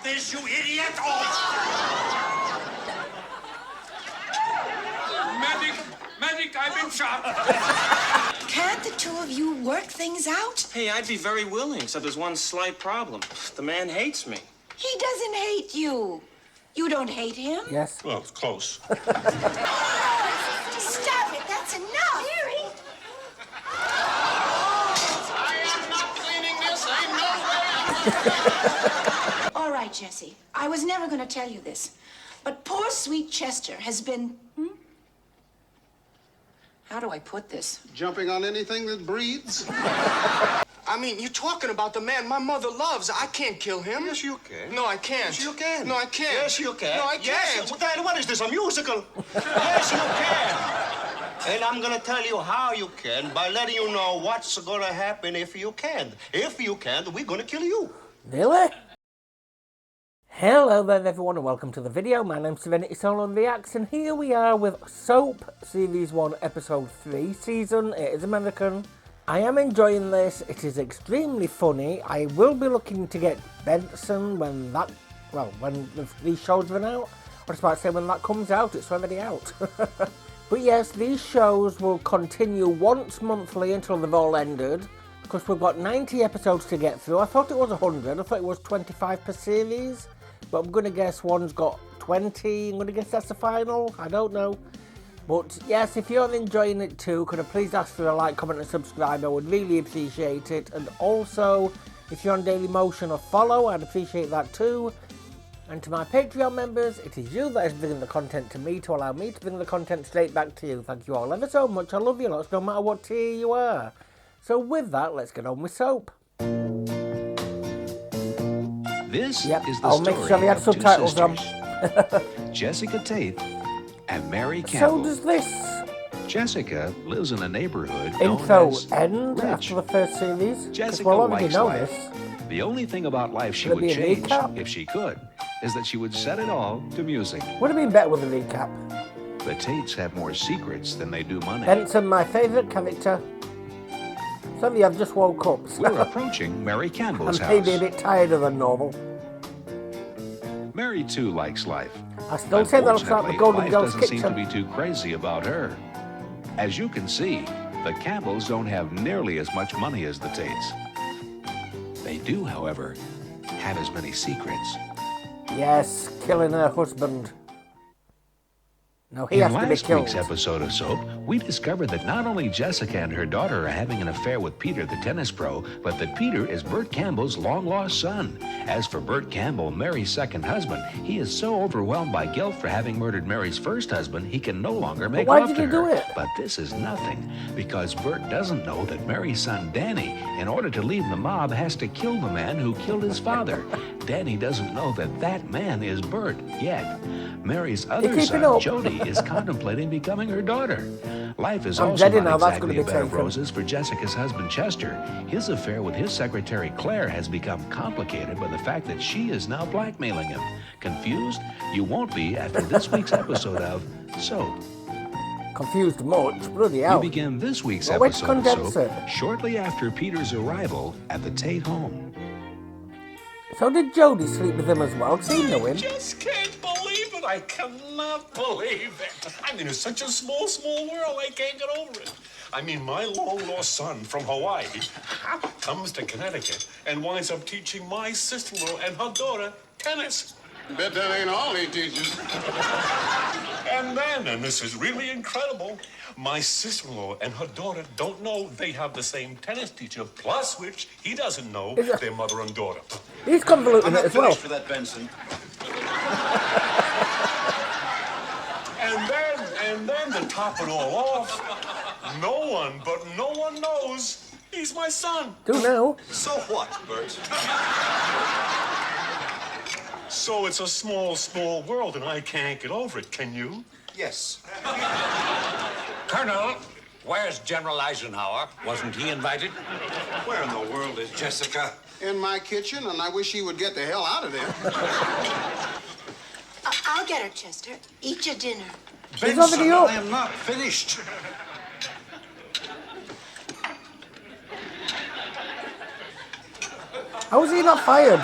this, you idiot! Oh. Medic, I've been shot. Can't the two of you work things out? Hey, I'd be very willing, except there's one slight problem. The man hates me. He doesn't hate you. You don't hate him? Yes. Well, it's close. Stop it, that's enough. Mary. I am not cleaning this. I'm no way. All right, Jesse. I was never going to tell you this, but poor sweet Chester has been... How do I put this? Jumping on anything that breathes? I mean, you're talking about the man my mother loves. I can't kill him. Yes, you can. No, I can't. Yes, you can. No, I can't. Yes, you can. No, I can't. Yes, what is this, a musical? Yes, you can. And I'm gonna tell you how you can by letting you know what's gonna happen if you can't. If you can't, we're gonna kill you. Really? Hello there everyone and welcome to the video. My name's Serenity Soul on Reacts and here we are with Soap Series 1 Episode 3 season. It is American. I am enjoying this. It is extremely funny. I will be looking to get Benson when these shows run out. I was about to say when that comes out, it's already out. But yes, these shows will continue once monthly until they've all ended. Because we've got 90 episodes to get through. I thought it was 100. I thought it was 25 per series. But I'm going to guess one's got 20. I'm going to guess that's the final. I don't know. But yes, if you're enjoying it too, could I please ask for a like, comment and subscribe? I would really appreciate it. And also, if you're on Daily Motion, a follow. I'd appreciate that too. And to my Patreon members, it is you that is bringing the content to me to allow me to bring the content straight back to you. Thank you all ever so much. I love you lots, no matter what tier you are. So with that, let's get on with Soap. This is the I'll story make sure we have of subtitles two on. sisters, Jessica Tate and Mary Campbell. So does this Jessica lives in a neighborhood known intro as end Rich. after the first series? Jessica We'll already likes know life. this. The only thing about life she Would it would be a change, recap? if she could, is that she would set it all to music. Would have been better with a recap. The Tates have more secrets than they do money. Benson, my favourite character. Sorry, I've just woke up. So We're approaching Mary Campbell's I'm house. maybe a bit tireder than normal. Mary, too, likes life. I still say that looks like the Unfortunately, Golden life Girls doesn't seem to kitchen. be too crazy about her. As you can see, the Campbells don't have nearly as much money as the Tates. They do, however, have as many secrets. Yes, killing her husband. No, he In has to be last killed. week's episode of Soap, we discovered that not only Jessica and her daughter are having an affair with Peter, the tennis pro, but that Peter is Bert Campbell's long-lost son. As for Bert Campbell, Mary's second husband, he is so overwhelmed by guilt for having murdered Mary's first husband, he can no longer make why love did to he do her. it? But this is nothing, because Bert doesn't know that Mary's son, Danny, in order to leave the mob, has to kill the man who killed his father. Danny doesn't know that that man is Bert yet. Mary's other keep it son, up. Jody, is contemplating becoming her daughter. Life is I'm also ready now, not that's exactly gonna a be bed of taken. roses for Jessica's husband, Chester. His affair with his secretary, Claire, has become complicated by the fact that she is now blackmailing him. Confused? You won't be after this week's episode of Soap. Confused much, bloody hell. We begin this week's Well, which episode of condenser? Soap shortly after Peter's arrival at the Tate home. So did Jody sleep with him as well? Because he knew him. Just can't believe it. I cannot believe it. I mean, it's such a small, small world. I can't get over it. I mean, my long-lost son from Hawaii comes to Connecticut and winds up teaching my sister-in-law and her daughter tennis. Bet that ain't all he teaches. And then, and this is really incredible, my sister-in-law and her daughter don't know they have the same tennis teacher, plus which he doesn't know their mother and daughter. He's convoluting it as well. For that, Benson. And then to top it all off, no one knows he's my son. Do know. So what, Bert? So it's a small, small world, and I can't get over it. Can you? Yes. Colonel, where's General Eisenhower? Wasn't he invited? Where in the world is Jessica? In my kitchen, and I wish he would get the hell out of there. I'll get her, Chester. Eat your dinner. He's already up. I am not finished. How is he not fired?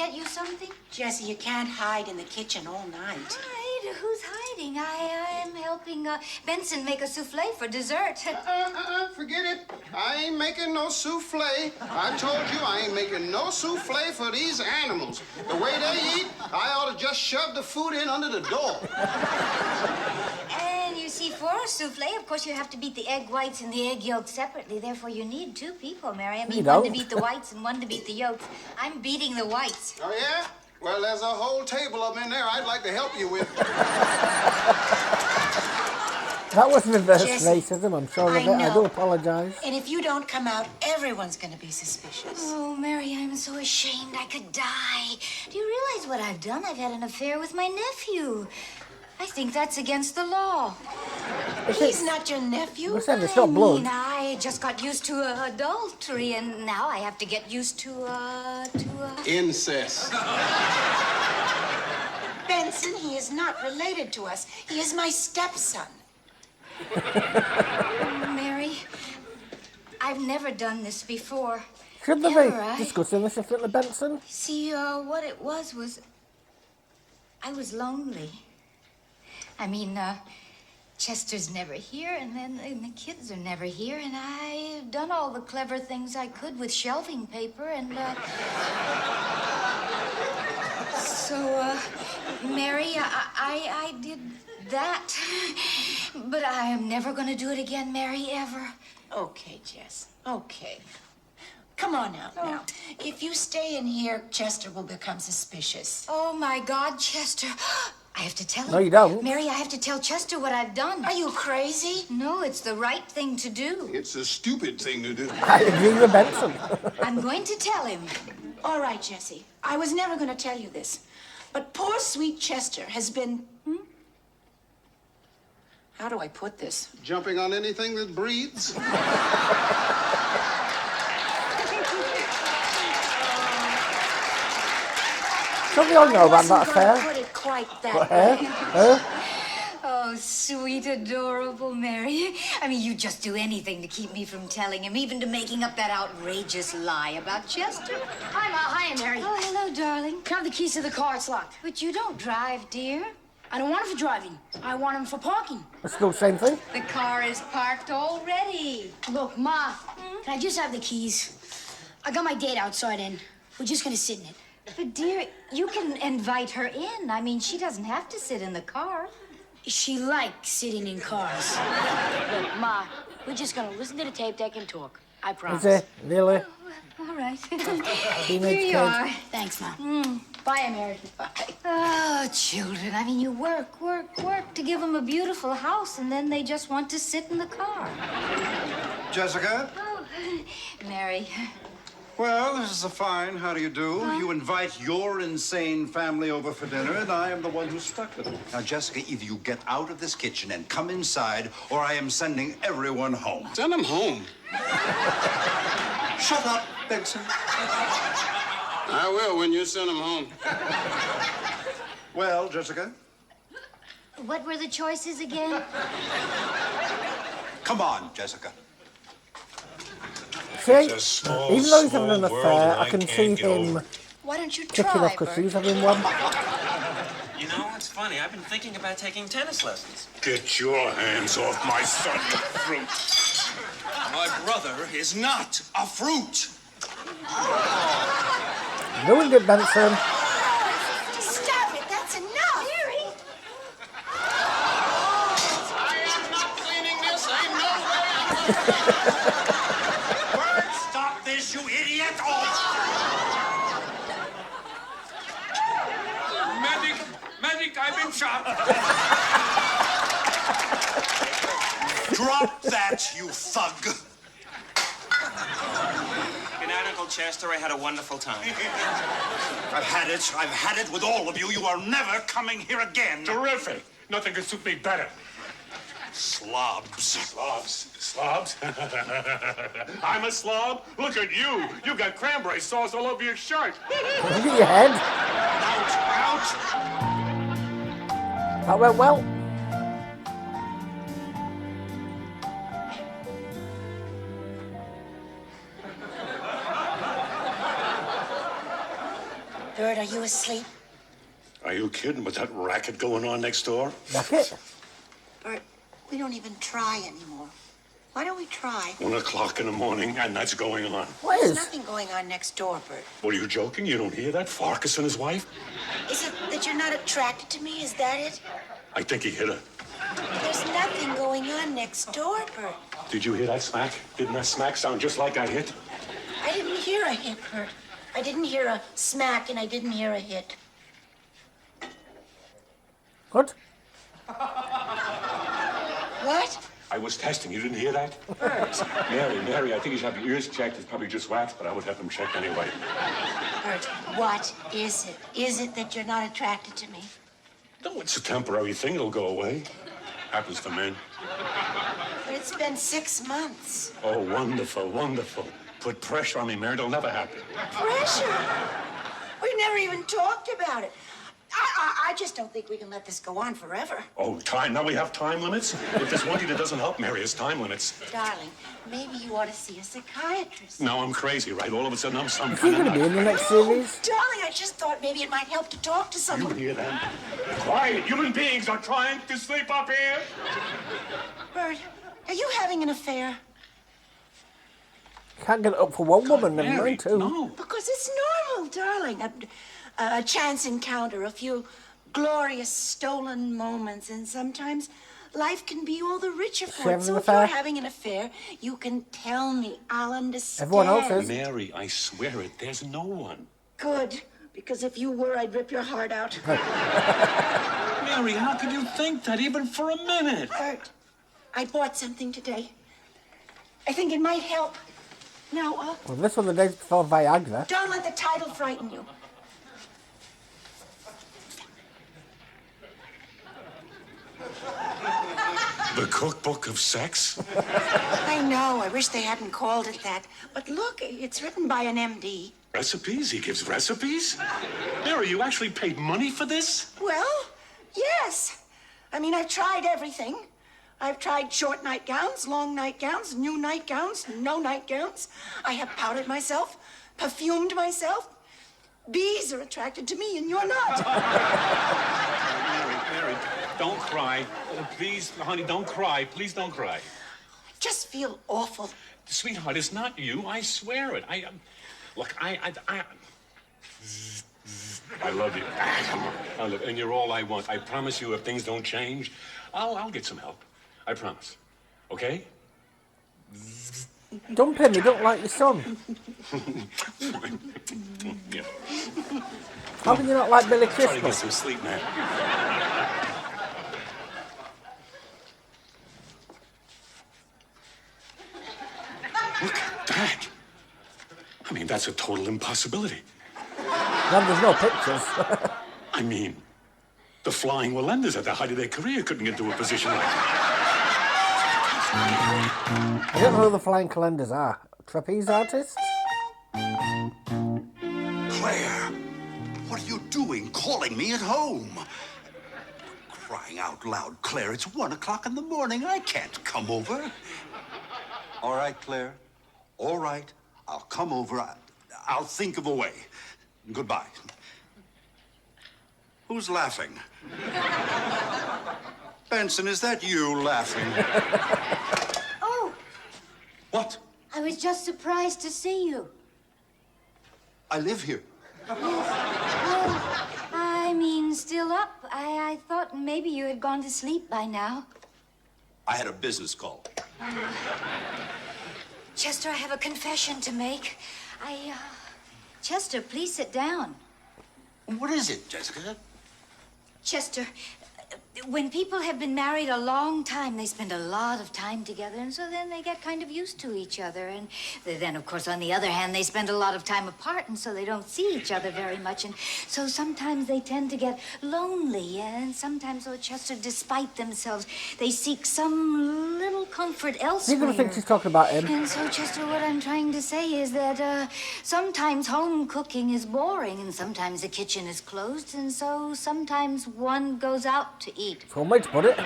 get you something? Jessie, you can't hide in the kitchen all night. Hide? Who's hiding? I am helping Benson make a souffle for dessert. Forget it. I ain't making no souffle. I told you I ain't making no souffle for these animals. The way they eat, I ought to just shove the food in under the door. And you see, for a souffle, of course, you have to beat the egg whites and the egg yolks separately. Therefore, you need two people, Mary. I mean, one to beat the whites and one to beat the yolks. I'm beating the whites. Oh, yeah? Well, there's a whole table of them in there I'd like to help you with. That was reverse Jessie, racism, I'm sorry. I I know. do apologise. And if you don't come out, everyone's going to be suspicious. Oh, Mary, I'm so ashamed I could die. Do you realize what I've done? I've had an affair with my nephew. I think that's against the law. He's not your nephew. I said it's not blood. I just got used to adultery, and now I have to get used to Incest. Benson, he is not related to us. He is my stepson. Mary, I've never done this before. Should they Ever, be right? discussing this in front of Benson? See, what it was I was lonely. I mean, Chester's never here, and the kids are never here, and I've done all the clever things I could with shelving paper, and, so, Mary, I did that. But I am never going to do it again, Mary, ever. Okay, Jess. Okay. Come on out now. If you stay in here, Chester will become suspicious. Oh, my God, Chester. I have to tell him. No, you don't. Mary, I have to tell Chester what I've done. Are you crazy? No, it's the right thing to do. It's a stupid thing to do. I agree with Benson. I'm going to tell him. All right, Jessie. I was never going to tell you this. But poor sweet Chester has been... How do I put this? Jumping on anything that breathes. Don't we all know about that I wasn't gonna affair? put it quite that What, way. Oh, sweet, adorable Mary. I mean, you'd just do anything to keep me from telling him, even to making up that outrageous lie about Chester. Hi, Ma. Hi, Mary. Oh, hello, darling. Can I have the keys to the car? It's locked. But you don't drive, dear. I don't want them for driving. I want them for parking. It's still the same thing. The car is parked already. Look, Ma, can I just have the keys? I got my date outside and we're just gonna sit in it. But, dear, you can invite her in. I mean, she doesn't have to sit in the car. She likes sitting in cars. Look, Ma, we're just gonna listen to the tape deck and talk. I promise. Is it? Really? All right. Teenage Here you kid. are. Thanks, Ma. Bye, Mary. Bye. Oh, children. I mean, you work to give them a beautiful house, and then they just want to sit in the car. Jessica? Oh, Mary. Well, this is fine. How do you do? You invite your insane family over for dinner, and I am the one who's stuck with it. Now, Jessica, either you get out of this kitchen and come inside, or I am sending everyone home. Send them home. Shut up, Benson. I will when you send them home. Well, Jessica? What were the choices again? Come on, Jessica. See, It's a small, even though he's having small an world affair, and I can I see can't get him over it. Why don't you kicking try, off because she's having one. You know, it's funny. I've been thinking about taking tennis lessons. Get your hands off my son, you fruit. My brother is not a fruit. Doing it, Benson. Stop it. That's enough. Mary! I am not cleaning this. Ain't no way. Bert, stop this, you idiot! Medic, I've been shot. Drop that, you thug. Good night, Uncle Chester. I had a wonderful time. I've had it with all of you. You are never coming here again. Terrific. Nothing could suit me better. Slobs. Slobs? I'm a slob? Look at you. You got cranberry sauce all over your shirt. Look at your head. Ouch. That went well. Bert, are you asleep? Are you kidding with that racket going on next door? Racket? Bert, we don't even try anymore. Why don't we try? 1 o'clock in the morning, and that's going on. What There's is? nothing going on next door, Bert. What, are you joking? You don't hear that? Farkas and his wife? Is it that you're not attracted to me? Is that it? I think he hit her. There's nothing going on next door, Bert. Did you hear that smack? Didn't that smack sound just like I hit? I didn't hear a hit, Bert. I didn't hear a smack, and I didn't hear a hit. What? What? I was testing. You didn't hear that? Bert. Mary, I think you should have your ears checked. It's probably just wax, but I would have them checked anyway. Bert, what is it? Is it that you're not attracted to me? No, it's a temporary thing. It'll go away. Happens to men. But it's been 6 months. Oh, wonderful, wonderful. Put pressure on me, Mary. It'll never happen. Pressure? We've never even talked about it. I just don't think we can let this go on forever. Oh, time. Now we have time limits? If there's one thing that doesn't help, Mary, it's time limits. Darling, maybe you ought to see a psychiatrist. Now I'm crazy, right? All of a sudden I'm some Is he kind going of to be in the next series? Darling, I just thought maybe it might help to talk to You someone. hear that? Quiet. Human beings are trying to sleep up here. Bert, are you having an affair? Can't get it up for one woman, never Mary, mind two. no. Because it's normal, darling. A chance encounter, a few glorious stolen moments, and sometimes life can be all the richer for it. Having So an if you're affair? having an affair, you can tell me. I'll understand. Everyone else is. Mary, I swear it. There's no one. Good, because if you were, I'd rip your heart out. Mary, how could you think that even for a minute? Bert, I bought something today. I think it might help. Now, Well, this was the day before Viagra. don't let the title frighten you. The cookbook of sex? I know, I wish they hadn't called it that. But look, it's written by an MD. Recipes? He gives recipes? Mary, you actually paid money for this? Well, yes. I mean, I've tried everything. I've tried short nightgowns, long nightgowns, new nightgowns, no nightgowns. I have powdered myself, perfumed myself. Bees are attracted to me, and you're not. Mary, don't cry. Oh, please, honey, don't cry. Please don't cry. I just feel awful. Sweetheart, it's not you. I swear it. Look, I love you. I love, and you're all I want. I promise you, if things don't change, I'll get some help. I promise. Okay? Dump him, you don't like your son. Yeah. How can you not like Billy Try to get Crystal? some sleep, man. Look at that. I mean, that's a total impossibility. Then there's no pictures. I mean, the Flying Walenders at the height of their career couldn't get to a position like that. I don't know who the Flying Calendars are. Trapeze artists? Claire, what are you doing calling me at home? Crying out loud, Claire, it's 1 o'clock in the morning. I can't come over. All right, Claire. All right. I'll come over. I'll think of a way. Goodbye. Who's laughing? Benson, is that you laughing? Oh, What? I was just surprised to see you. I live here. Well, I mean, still up. I thought maybe you had gone to sleep by now. I had a business call. Chester, I have a confession to make. Chester, please sit down. What is it, Jessica? Chester, when people have been married a long time, they spend a lot of time together, and so then they get kind of used to each other. And then, of course, on the other hand, they spend a lot of time apart, and so they don't see each other very much. And so sometimes they tend to get lonely, and sometimes, oh, Chester, despite themselves, they seek some little comfort elsewhere. You're going to think she's talking about him. And so, Chester, what I'm trying to say is that sometimes home cooking is boring, and sometimes the kitchen is closed, and so sometimes one goes out to eat. That's one way to put it.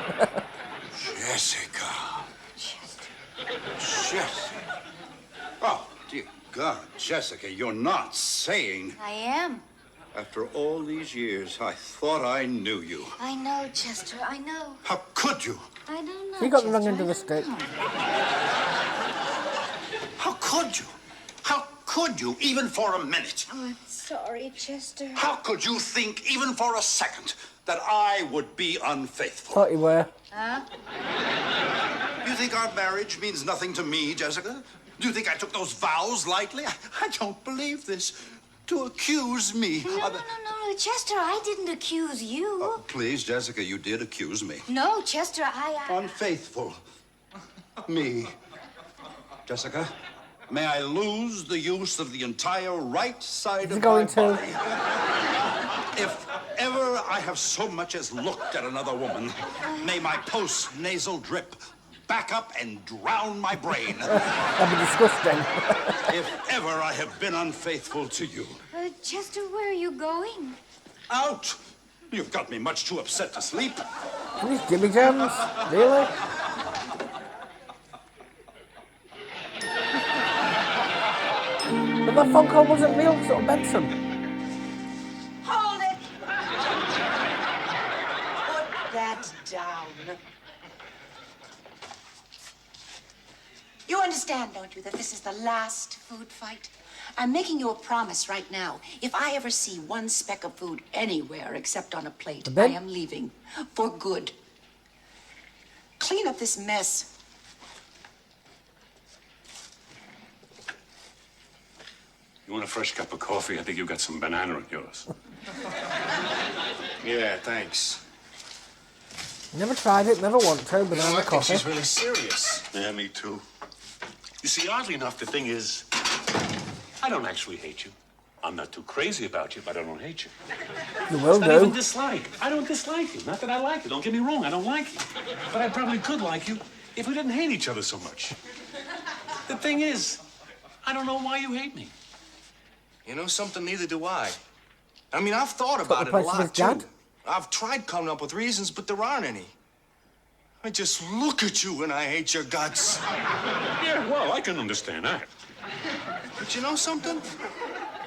Jessica. Jessica. Oh, dear God, Jessica, you're not saying... I am. After all these years, I thought I knew you. I know, Chester, I know. How could you? I don't know, You got the wrong Chester, end of the I stick. don't know. How could you? How could you, even for a minute? Oh, I'm sorry, Chester. How could you think, even for a second, that I would be unfaithful? Thought you were. Huh? You think our marriage means nothing to me, Jessica? Do you think I took those vows lightly? I don't believe this. To accuse me. No, Chester, I didn't accuse you. Oh, please, Jessica, you did accuse me. No, Chester, I... Unfaithful. Me. Jessica, may I lose the use of the entire right side of my going to? body. If ever I have so much as looked at another woman, may my post-nasal drip back up and drown my brain. That'd be disgusting. If ever I have been unfaithful to you. Chester, where are you going? Out! You've got me much too upset to sleep. These Jimmy Jams? Really? But that phone call wasn't real, sort of Benson. Hold it! Put that down. You understand, don't you, that this is the last food fight? I'm making you a promise right now. If I ever see one speck of food anywhere except on a plate, I am leaving. For good. Clean up this mess. You want a fresh cup of coffee? I think you got some banana in yours. Yeah, thanks. Never tried it, never want to, banana I think coffee. she's really serious. Yeah, me too. You see, oddly enough, the thing is, I don't actually hate you. I'm not too crazy about you, but I don't hate you. You will It's not do. even dislike. I don't dislike you. Not that I like you. Don't get me wrong. I don't like you. But I probably could like you if we didn't hate each other so much. The thing is, I don't know why you hate me. You know something? Neither do I. I mean, I've thought Got about the it a price of his lot, too. dad? I've tried coming up with reasons, but there aren't any. I just look at you and I hate your guts. Yeah, well, I can understand that. But you know something?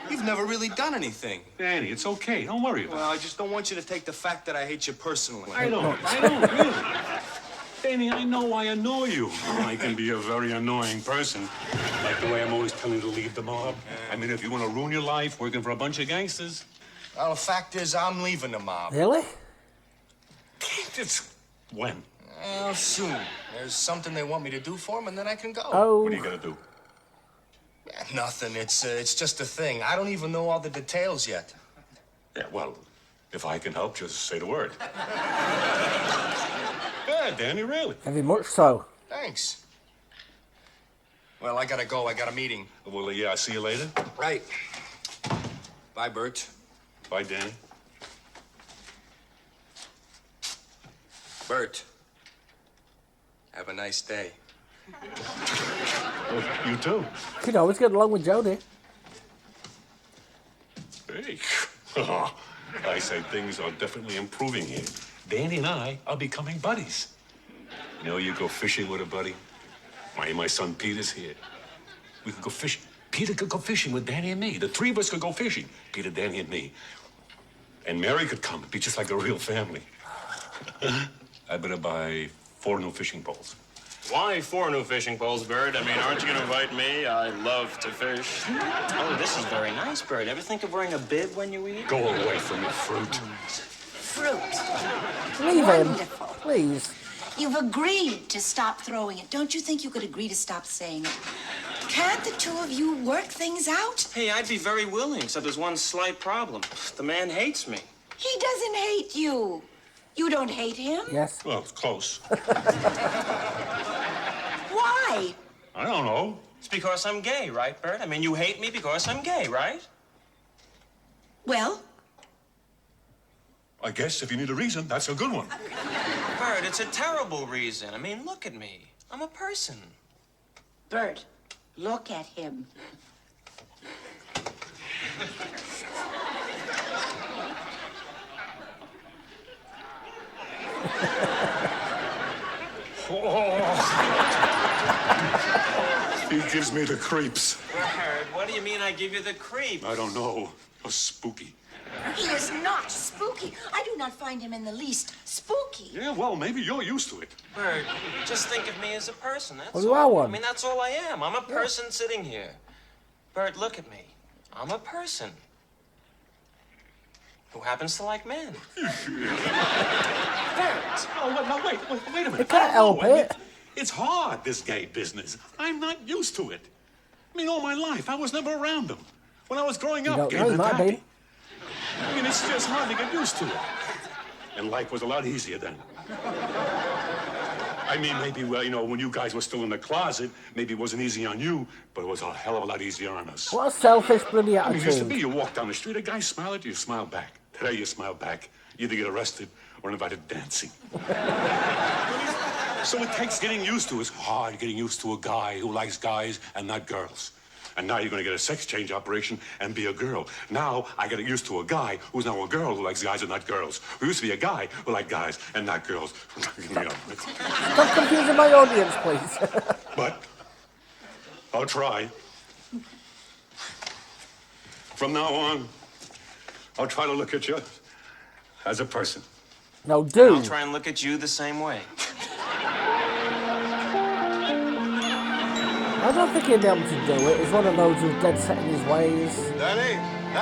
You've never really done anything. Danny, it's okay. Don't worry about Well, I just don't want you to take the fact that I hate you personally. it. I don't really. Danny, I know I annoy you. I can be a very annoying person. Like the way I'm always telling you to leave the mob. I mean, if you want to ruin your life working for a bunch of gangsters. Well, the fact is, I'm leaving the mob. Really? It's when? Well, soon. There's something they want me to do for them, and then I can go. Oh. What are you going to do? Nothing. It's just a thing. I don't even know all the details yet. Yeah, well, if I can help, just say the word. Yeah, Danny, really. Very much so. Thanks. Well, I gotta go. I got a meeting. Well, yeah, I'll see you later. Right. Bye, Bert. Bye, Danny. Bert. Have a nice day. Well, you too. Could always get along with Jody. Hey. I say things are definitely improving here. Danny and I are becoming buddies. You know, you go fishing with a buddy. My son Peter's here. We could go fishing. Peter could go fishing with Danny and me. The three of us could go fishing. Peter, Danny, and me. And Mary could come and be just like a real family. I better buy 4 new fishing poles. Why 4 new fishing poles, Bird? I mean, aren't you going to invite me? I love to fish. Oh, this is very nice, Bird. Ever think of wearing a bib when you eat? Go away from me, fruit. Fruit. Leave him. Wonderful. Please. You've agreed to stop throwing it. Don't you think you could agree to stop saying it? Can't the two of you work things out? Hey, I'd be very willing, except there's one slight problem. The man hates me. He doesn't hate you. You don't hate him? Yes. Well, it's close. Why? I don't know. It's because I'm gay, right, Bird? I mean, you hate me because I'm gay, right? Well, I guess if you need a reason, that's a good one. Bird, it's a terrible reason. I mean, look at me. I'm a person. Bert, look at him. He gives me the creeps. Bird, what do you mean I give you the creep? I don't know. Oh, spooky. He is not spooky. I do not find him in the least spooky. Yeah, well, maybe you're used to it. Bert, just think of me as a person, that's What do I all. want? I mean, that's all I am. I'm a person sitting here. Bert, look at me. I'm a person who happens to like men. Bert! Oh, no, wait a minute. You can't help it. It's hard, this gay business. I'm not used to it. I mean, all my life, I was never around them. When I was growing up, don't gay know, you meant might happy. be. I mean, it's just hard to get used to it. And life was a lot easier then. I mean, maybe, well, you know, when you guys were still in the closet, maybe it wasn't easy on you, but it was a hell of a lot easier on us. What a selfish bloody I mean, it used to be attitude. you walk down the street, a guy smiled at you, you smile back. Today you smile back. You either get arrested or invited dancing. So it takes getting used to. It's hard getting used to a guy who likes guys and not girls. And now you're going to get a sex change operation and be a girl. Now I get used to a guy who's now a girl who likes guys and not girls. Who used to be a guy who liked guys and not girls. Stop confusing my audience, please. But I'll try. From now on, I'll try to look at you as a person. No, do. I'll try and look at you the same way. I don't think he'd be able to do it. He's one of those who's dead set in his ways. Danny,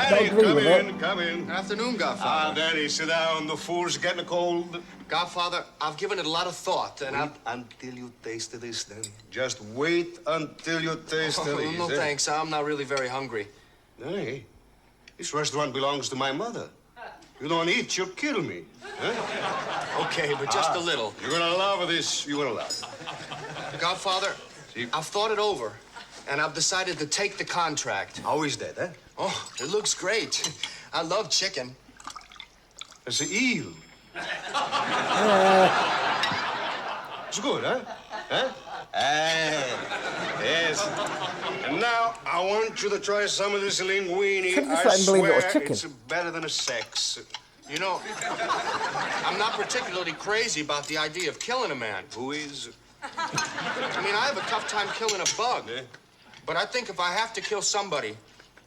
Don't agree come with in, it. come in. Afternoon, Godfather. Danny, sit down. The fool's getting a cold. Godfather, I've given it a lot of thought, and until you taste this, Danny. Just wait until you taste it. No, thanks. I'm not really very hungry. Danny, this restaurant belongs to my mother. You don't eat, you'll kill me. Huh? Okay, but just a little. You're gonna love this. You're gonna love it. Godfather, I've thought it over, and I've decided to take the contract. How is that, huh? Oh, it looks great. I love chicken. It's an eel. It's good, huh? Huh? Yes. And now I want you to try some of this linguine. Couldn't just I let him believe it was swear chicken. it's better than a sex. You know, I'm not particularly crazy about the idea of killing a man. Who is? I mean, I have a tough time killing a bug. Yeah. But I think if I have to kill somebody,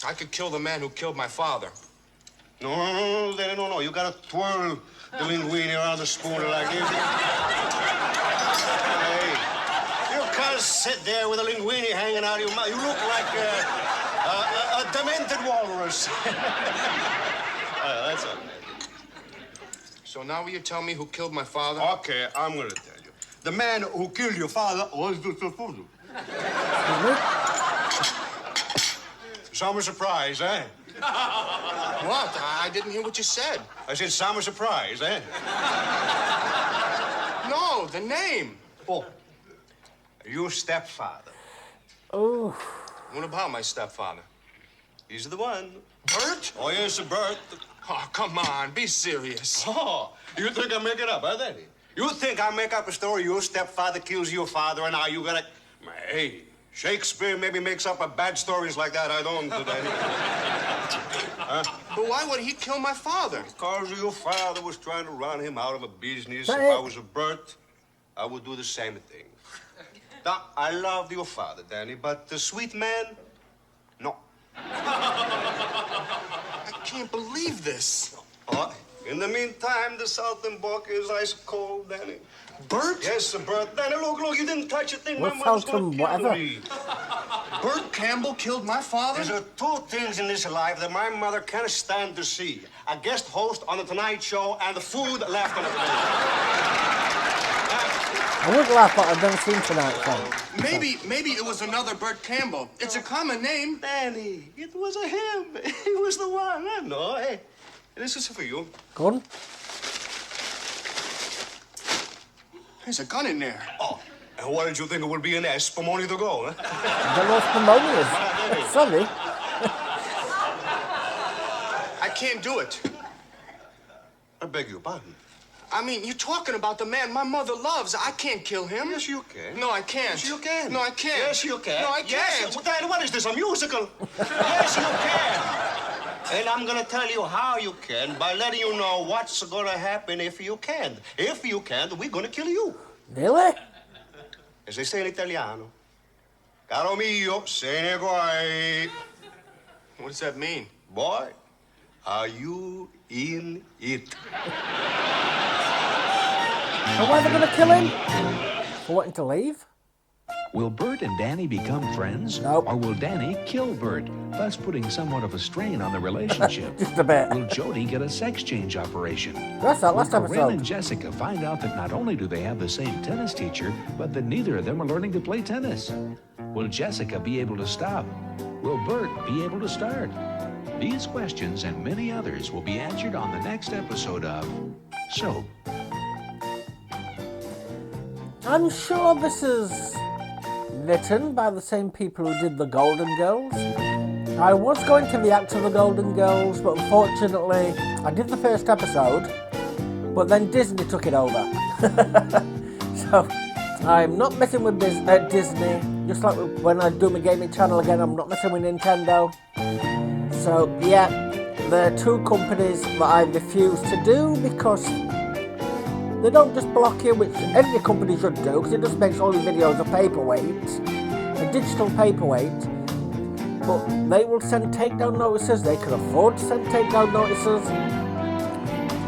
I could kill the man who killed my father. No, Danny, no. You gotta twirl the linguine around the spoon like this. Hey, you can't sit there with a linguine hanging out of your mouth. You look like a demented walrus. That's okay. So now will you tell me who killed my father? Okay, I'm gonna tell you. The man who killed your father was the father. Summer surprise, eh? What? I didn't hear what you said. I said summer surprise, eh? No, the name. Oh, your stepfather. Oh. What about my stepfather? He's the one. Bert? Oh, yes, Bert. Oh, come on, be serious. Oh, you think I make it up, huh, Danny? You think I make up a story your stepfather kills your father and now you gotta... Hey, Shakespeare maybe makes up a bad stories like that. I don't, Danny. Huh? But why would he kill my father? Because your father was trying to run him out of a business. Hey. If I was a Bert, I would do the same thing. Now, I loved your father, Danny, but the sweet man, no. I can't believe this. Oh, in the meantime, the Southern Bock is ice cold, Danny. Bert? Yes, Bert. Danny, look, you didn't touch a thing. What My mom's gonna Southern kill whatever? me. Bert Campbell killed my father? There's two things in this life that my mother can't stand to see. A guest host on the Tonight Show and the food left on the table. I would laugh, but I've never seen Tonight Show. Maybe it was another Bert Campbell. It's a common name. Danny, it was a him. He was the one. I know. Hey, this is for you. Go on. There's a gun in there. Oh, and what did you think it would be an S from only to go, huh? The most pneumonia. Sorry. I can't do it. I beg your pardon. I mean, you're talking about the man my mother loves. I can't kill him. Yes, you can. No, I can't. Yes, you can. No, I can't. Yes, you can. No, I can't. Yes, Danny, what is this, a musical? Yes, you can. And I'm gonna tell you how you can by letting you know what's gonna happen if you can't. If you can't, we're gonna kill you. Really? As they say in Italiano. Caro mio, se ne guai. What does that mean? Boy, Are you in it? So why are they going to kill him? For wanting to leave? Will Bert and Danny become friends? Nope. Or will Danny kill Bert, thus putting somewhat of a strain on the relationship? Just a bit. Will Jody get a sex change operation? That's that last Will Corinne episode. and Jessica find out that not only do they have the same tennis teacher, but that neither of them are learning to play tennis? Will Jessica be able to stop? Will Bert be able to start? These questions and many others will be answered on the next episode of Soap. I'm sure this is written by the same people who did the Golden Girls. I was going to react to the Golden Girls, but unfortunately I did the first episode, but then Disney took it over. So I'm not messing with Disney, just like when I do my gaming channel again, I'm not messing with Nintendo. So yeah, there are two companies that I refuse to do because they don't just block you, which every company should do, because it just makes all your videos a paperweight, a digital paperweight. But they will send takedown notices, they can afford to send takedown notices.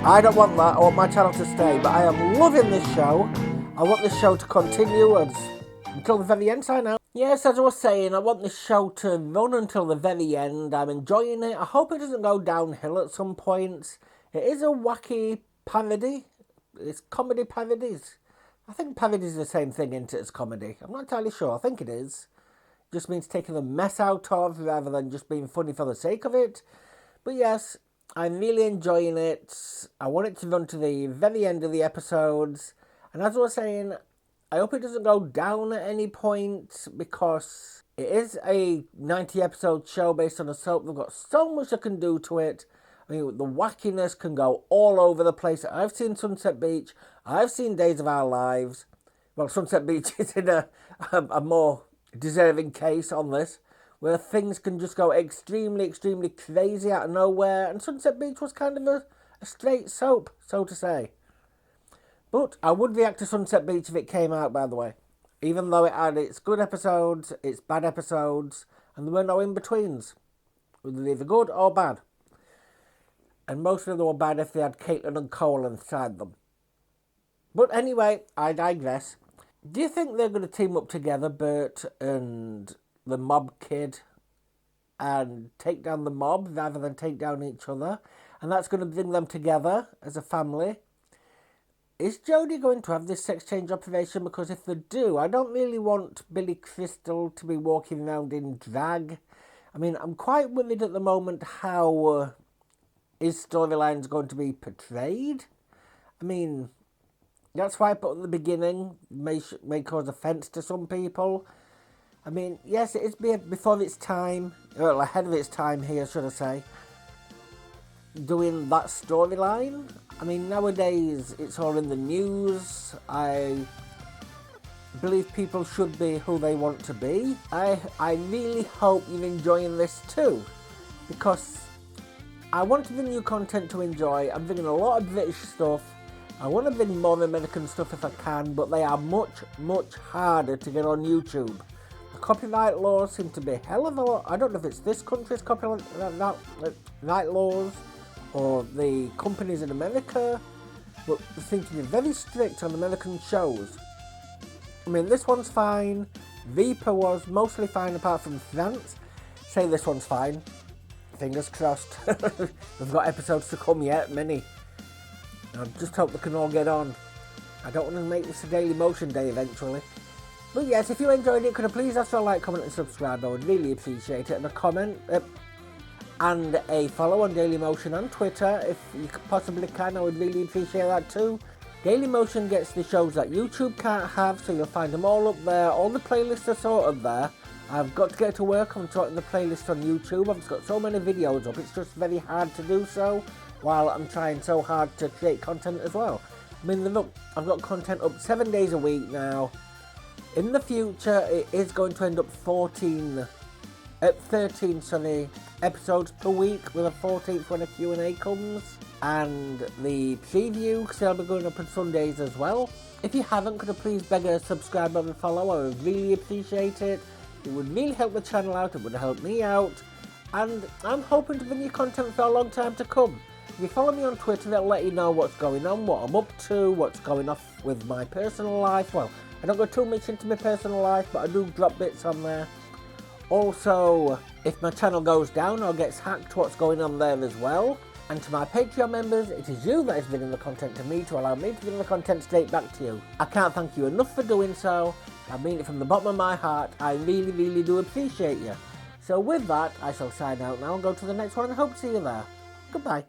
I don't want that, I want my channel to stay, but I am loving this show. I want this show to continue until the very end, I know. Yes, as I was saying, I want this show to run until the very end. I'm enjoying it. I hope it doesn't go downhill at some point. It is a wacky parody. It's comedy parodies. I think parodies are the same thing, isn't it, as comedy? I'm not entirely sure. I think it is. It just means taking the mess out of rather than just being funny for the sake of it. But yes, I'm really enjoying it. I want it to run to the very end of the episodes. And as I was saying, I hope it doesn't go down at any point because it is a 90 episode show based on a soap. They've got so much they can do to it. I mean, the wackiness can go all over the place. I've seen Sunset Beach. I've seen Days of Our Lives. Well, Sunset Beach is in a more deserving case on this, where things can just go extremely, extremely crazy out of nowhere. And Sunset Beach was kind of a straight soap, so to say. But I would react to Sunset Beach if it came out, by the way. Even though it had its good episodes, its bad episodes, and there were no in-betweens. They were either good or bad. And most of them were bad if they had Caitlin and Cole inside them. But anyway, I digress. Do you think they're going to team up together, Bert and the mob kid, and take down the mob rather than take down each other? And that's going to bring them together as a family? Is Jodie going to have this sex change operation? Because if they do, I don't really want Billy Crystal to be walking around in drag. I mean, I'm quite worried at the moment how his storyline is going to be portrayed. I mean, that's why I put at the beginning, may cause offence to some people. I mean, yes, it is before its time, well, ahead of its time here, should I say, doing that storyline. I mean, nowadays, it's all in the news. I believe people should be who they want to be. I really hope you're enjoying this too, because I want to bring you content to enjoy. I'm bringing a lot of British stuff. I want to bring more American stuff if I can, but they are much, much harder to get on YouTube. The copyright laws seem to be hell of a lot. I don't know if it's this country's copyright laws or the companies in America, but they seem to be very strict on American shows. I mean, this one's fine. Viper was mostly fine apart from France. Say this one's fine. Fingers crossed. We've got episodes to come yet, many. I just hope they can all get on. I don't want to make this a Daily Motion day eventually. But yes, if you enjoyed it, could you please ask for a like, comment and subscribe? I would really appreciate it. And a comment and a follow on Daily Motion on Twitter. If you possibly can, I would really appreciate that too. Daily Motion gets the shows that YouTube can't have, so you'll find them all up there. All the playlists are sorted there. I've got to get to work on sorting the playlist on YouTube. I've got so many videos up, it's just very hard to do so, while I'm trying so hard to create content as well. I mean, look, I've got content up 7 days a week now. In the future, it is going to end up 13 episodes per week, with a 14th when a Q&A comes. And the preview, because I'll be going up on Sundays as well. If you haven't, could you please beg a subscribe and follow? I would really appreciate it. It would really help the channel out, it would help me out, and I'm hoping to bring you content for a long time to come. If you follow me on Twitter, it'll let you know what's going on, what I'm up to, what's going off with my personal life. Well, I don't go too much into my personal life, but I do drop bits on there. Also, if my channel goes down or gets hacked, what's going on there as well. And to my Patreon members, it is you that is bringing the content to me to allow me to bring the content straight back to you. I can't thank you enough for doing so. I mean it from the bottom of my heart. I really, really do appreciate you. So with that, I shall sign out now and go to the next one and hope to see you there. Goodbye.